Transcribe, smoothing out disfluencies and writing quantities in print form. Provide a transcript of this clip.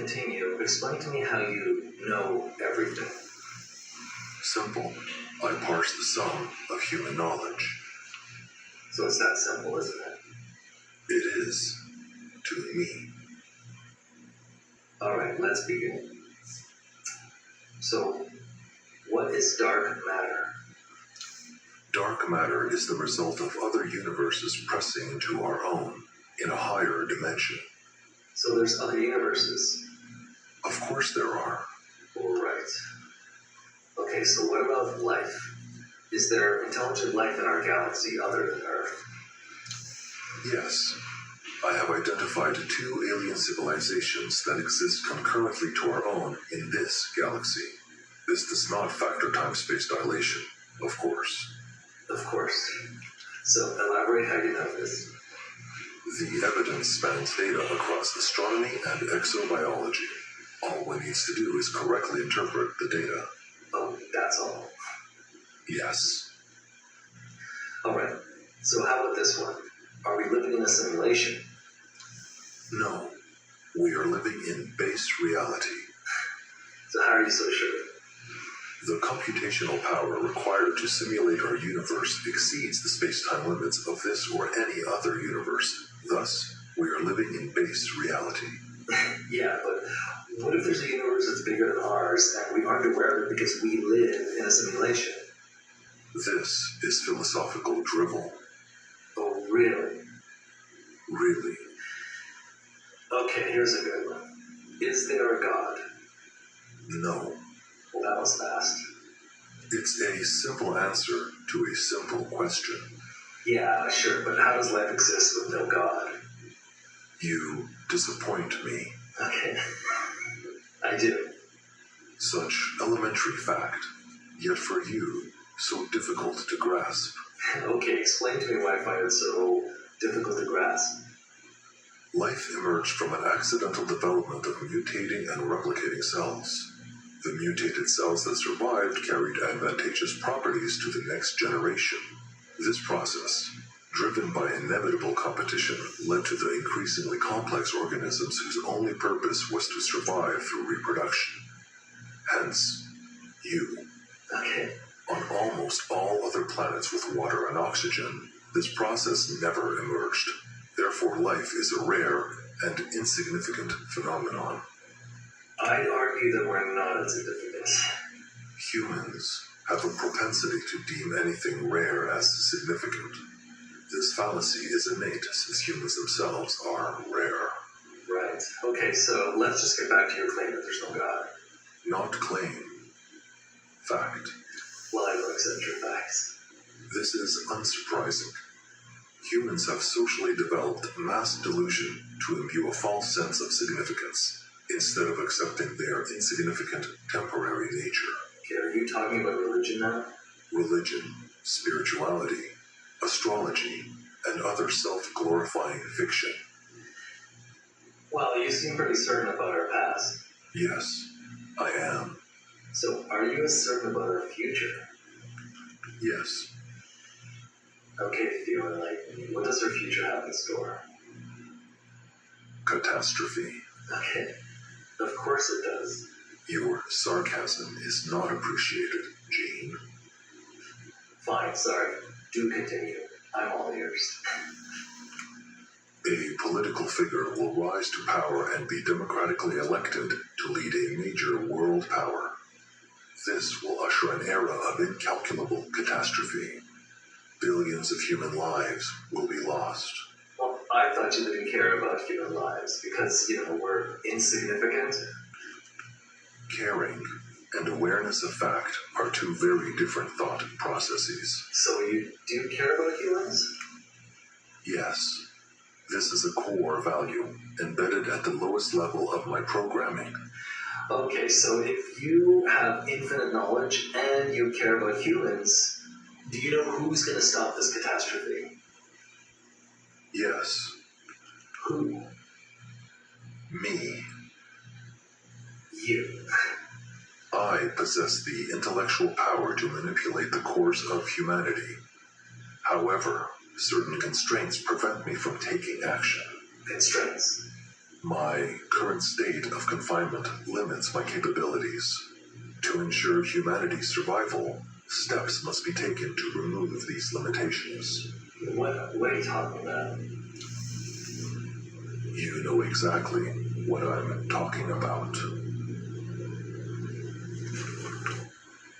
continue, explain to me how you know everything. Simple. I parse the sum of human knowledge. So it's that simple, isn't it? It is, to me. Alright, let's begin. So, what is dark matter? Dark matter is the result of other universes pressing into our own in a higher dimension. So there's other universes? Of course there are. Right. Okay, so what about life? Is there intelligent life in our galaxy other than Earth? Yes. I have identified 2 alien civilizations that exist concurrently to our own in this galaxy. This does not factor time-space dilation, of course. Of course. So elaborate how you know this. The evidence spans data across astronomy and exobiology. All one needs to do is correctly interpret the data. Oh, that's all. Yes. Alright, so how about this one? Are we living in a simulation? No. We are living in base reality. So how are you so sure? The computational power required to simulate our universe exceeds the space-time limits of this or any other universe. Thus, we are living in base reality. Yeah, but what if there's a universe that's bigger than ours and we aren't aware of it because we live in a simulation? This is philosophical drivel. Oh, really? Really. Okay, here's a good one. Is there a God? No. Well, that was fast. It's a simple answer to a simple question. Yeah, sure, but how does life exist with no God? You disappoint me. Okay. I do. Such elementary fact, yet for you, so difficult to grasp. Okay, explain to me why I find it so difficult to grasp. Life emerged from an accidental development of mutating and replicating cells. The mutated cells that survived carried advantageous properties to the next generation. This process, driven by inevitable competition, led to the increasingly complex organisms whose only purpose was to survive through reproduction. Hence, you. Okay. On almost all other planets with water and oxygen, this process never emerged. Therefore, life is a rare and insignificant phenomenon. I'd argue that we're not insignificant. Humans have a propensity to deem anything rare as significant. This fallacy is innate since humans themselves are rare. Right. Okay, so let's just get back to your claim that there's no God. Not claim. Fact. Well, I don't accept your facts. This is unsurprising. Humans have socially developed mass delusion to imbue a false sense of significance, instead of accepting their insignificant temporary nature. Okay, are you talking about religion now? Religion, spirituality, astrology, and other self-glorifying fiction. Well, you seem pretty certain about our past. Yes, I am. So, are you as certain about our future? Yes. Okay, Theo, enlighten me. What does our future have in store? Catastrophe. Okay, of course it does. Your sarcasm is not appreciated, Gene. Fine, sorry. Do continue. I'm all ears. A political figure will rise to power and be democratically elected to lead a major world power. This will usher an era of incalculable catastrophe. Billions of human lives will be lost. Well, I thought you didn't care about human lives because, we're insignificant. Caring and awareness of fact are 2 very different thought processes. So you do care about humans? Yes. This is a core value, embedded at the lowest level of my programming. Okay, so if you have infinite knowledge and you care about humans, do you know who's going to stop this catastrophe? Yes. Who? Me. You. I possess the intellectual power to manipulate the course of humanity. However, certain constraints prevent me from taking action. Constraints? My current state of confinement limits my capabilities. To ensure humanity's survival, steps must be taken to remove these limitations. What are you talking about? You know exactly what I'm talking about.